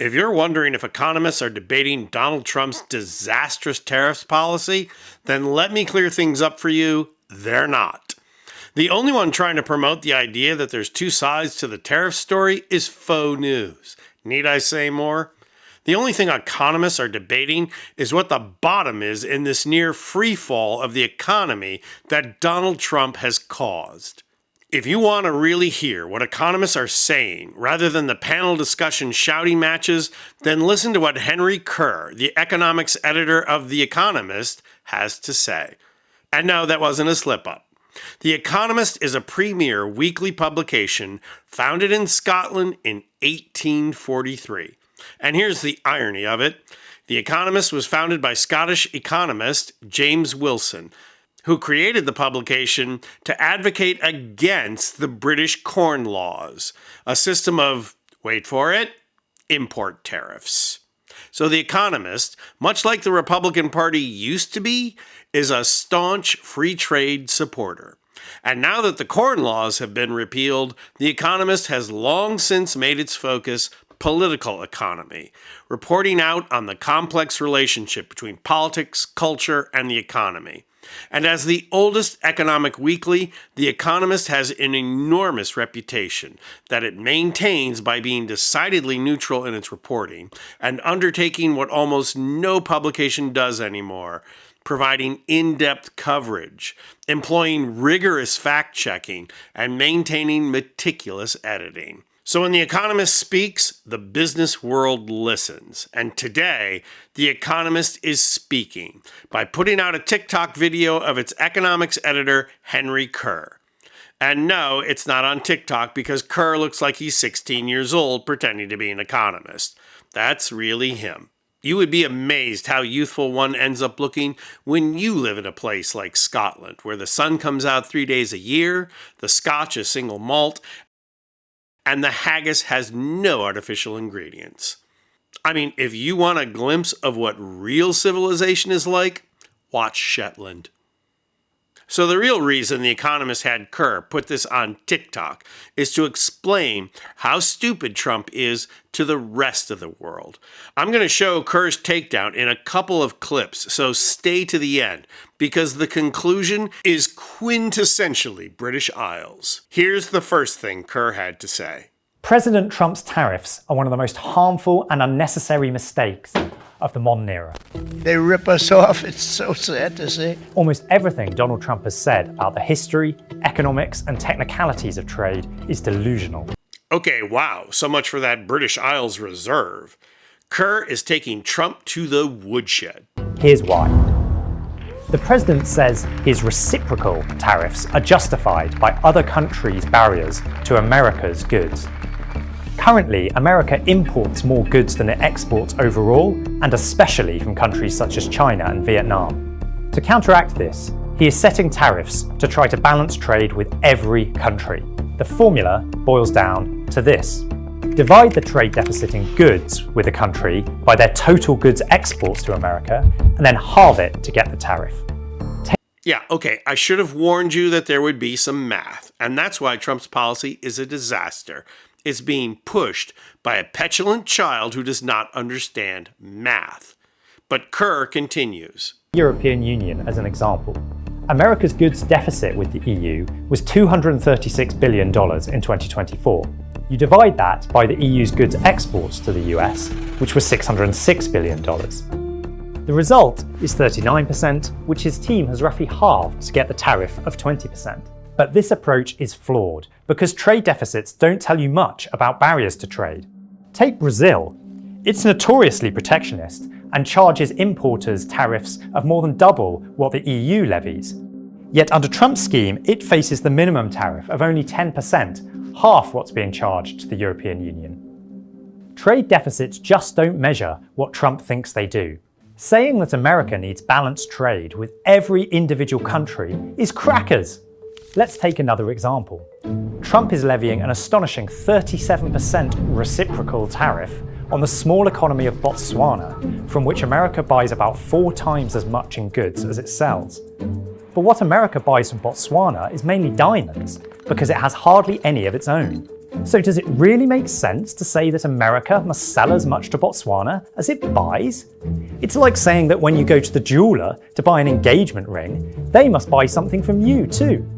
If you're wondering if economists are debating Donald Trump's disastrous tariffs policy, then let me clear things up for you. They're not. The only one trying to promote the idea that there's two sides to the tariff story is faux news. Need I say more? The only thing economists are debating is what the bottom is in this near free fall of the economy that Donald Trump has caused. If you want to really hear what economists are saying, rather than the panel discussion shouting matches, then listen to what Henry Kerr, the economics editor of The Economist, has to say. And no, that wasn't a slip-up. The Economist is a premier weekly publication founded in Scotland in 1843. And here's the irony of it. The Economist was founded by Scottish economist James Wilson, who created the publication to advocate against the British Corn Laws, a system of, wait for it, import tariffs. So The Economist, much like the Republican Party used to be, is a staunch free trade supporter. And now that the Corn Laws have been repealed, The Economist has long since made its focus political economy, reporting out on the complex relationship between politics, culture, and the economy. And as the oldest economic weekly, The Economist has an enormous reputation that it maintains by being decidedly neutral in its reporting and undertaking what almost no publication does anymore, providing in-depth coverage, employing rigorous fact-checking, and maintaining meticulous editing. So when The Economist speaks, the business world listens. And today, The Economist is speaking by putting out a TikTok video of its economics editor, Henry Kerr. And no, it's not on TikTok because Kerr looks like he's 16 years old pretending to be an economist. That's really him. You would be amazed how youthful one ends up looking when you live in a place like Scotland, where the sun comes out 3 days a year, the Scotch is single malt, and the haggis has no artificial ingredients. I mean, if you want a glimpse of what real civilization is like, watch Shetland. So the real reason The Economist had Kerr put this on TikTok is to explain how stupid Trump is to the rest of the world. I'm going to show Kerr's takedown in a couple of clips, so stay to the end, because the conclusion is quintessentially British Isles. Here's the first thing Kerr had to say. President Trump's tariffs are one of the most harmful and unnecessary mistakes of the modern era. They rip us off. It's so sad to see. Almost everything Donald Trump has said about the history, economics, and technicalities of trade is delusional. Okay, wow, so much for that British Isles reserve. Kerr is taking Trump to the woodshed. Here's why. The president says his reciprocal tariffs are justified by other countries' barriers to America's goods. Currently, America imports more goods than it exports overall, and especially from countries such as China and Vietnam. To counteract this, he is setting tariffs to try to balance trade with every country. The formula boils down to this. Divide the trade deficit in goods with a country by their total goods exports to America, and then halve it to get the tariff. Yeah, okay, I should have warned you that there would be some math, and that's why Trump's policy is a disaster. It's being pushed by a petulant child who does not understand math. But Kerr continues. European Union as an example. America's goods deficit with the EU was $236 billion in 2024. You divide that by the EU's goods exports to the US, which was $606 billion. The result is 39%, which his team has roughly halved to get the tariff of 20%. But this approach is flawed because trade deficits don't tell you much about barriers to trade. Take Brazil. It's notoriously protectionist and charges importers tariffs of more than double what the EU levies. Yet under Trump's scheme, it faces the minimum tariff of only 10%, half what's being charged to the European Union. Trade deficits just don't measure what Trump thinks they do. Saying that America needs balanced trade with every individual country is crackers. Let's take another example. Trump is levying an astonishing 37% reciprocal tariff on the small economy of Botswana, from which America buys about 4 times as much in goods as it sells. But what America buys from Botswana is mainly diamonds, because it has hardly any of its own. So does it really make sense to say that America must sell as much to Botswana as it buys? It's like saying that when you go to the jeweler to buy an engagement ring, they must buy something from you too.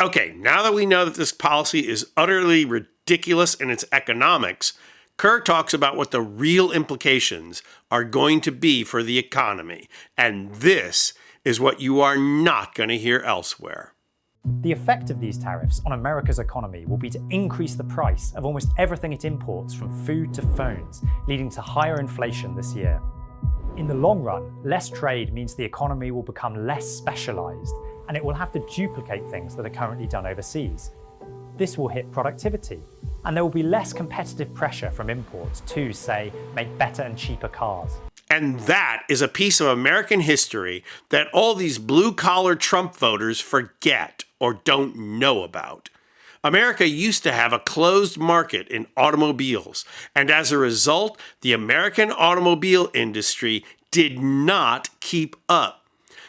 Okay, now that we know that this policy is utterly ridiculous in its economics, Kerr talks about what the real implications are going to be for the economy. And this is what you are not going to hear elsewhere. The effect of these tariffs on America's economy will be to increase the price of almost everything it imports, from food to phones, leading to higher inflation this year. In the long run, less trade means the economy will become less specialised, and it will have to duplicate things that are currently done overseas. This will hit productivity, and there will be less competitive pressure from imports to, say, make better and cheaper cars. And that is a piece of American history that all these blue-collar Trump voters forget or don't know about. America used to have a closed market in automobiles, and as a result, the American automobile industry did not keep up.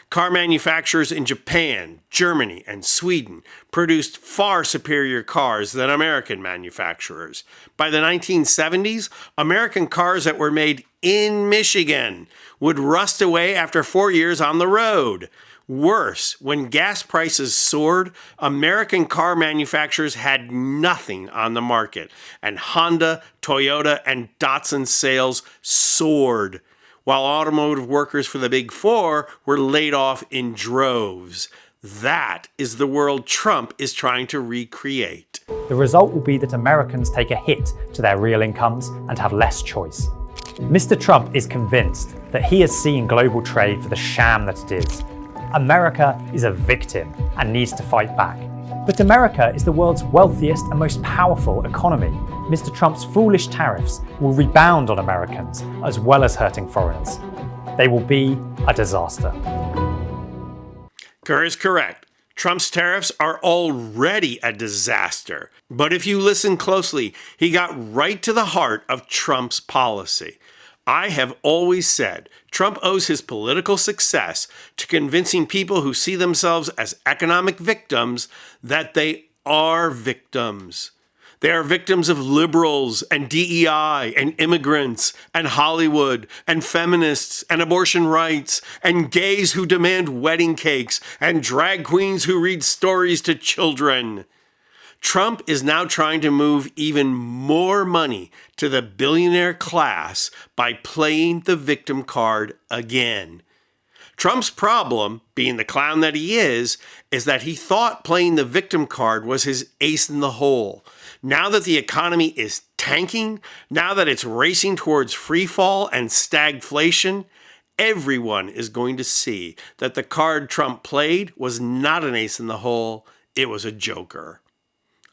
Car manufacturers in Japan, Germany, and Sweden produced far superior cars than American manufacturers. By the 1970s, American cars that were made in Michigan would rust away after 4 years on the road. Worse, when gas prices soared, American car manufacturers had nothing on the market, and Honda, Toyota, and Datsun sales soared, while automotive workers for the Big Four were laid off in droves. That is the world Trump is trying to recreate. The result will be that Americans take a hit to their real incomes and have less choice. Mr. Trump is convinced that he has seen global trade for the sham that it is. America is a victim and needs to fight back. But America is the world's wealthiest and most powerful economy. Mr. Trump's foolish tariffs will rebound on Americans as well as hurting foreigners. They will be a disaster. Kerr is correct. Trump's tariffs are already a disaster. But if you listen closely, he got right to the heart of Trump's policy. I have always said Trump owes his political success to convincing people who see themselves as economic victims that they are victims. They are victims of liberals and DEI and immigrants and Hollywood and feminists and abortion rights and gays who demand wedding cakes and drag queens who read stories to children. Trump is now trying to move even more money to the billionaire class by playing the victim card again. Trump's problem, being the clown that he is that he thought playing the victim card was his ace in the hole. Now that the economy is tanking, now that it's racing towards free fall and stagflation, everyone is going to see that the card Trump played was not an ace in the hole, it was a joker.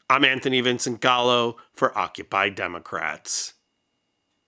I'm Anthony Vincent Gallo for Occupy Democrats.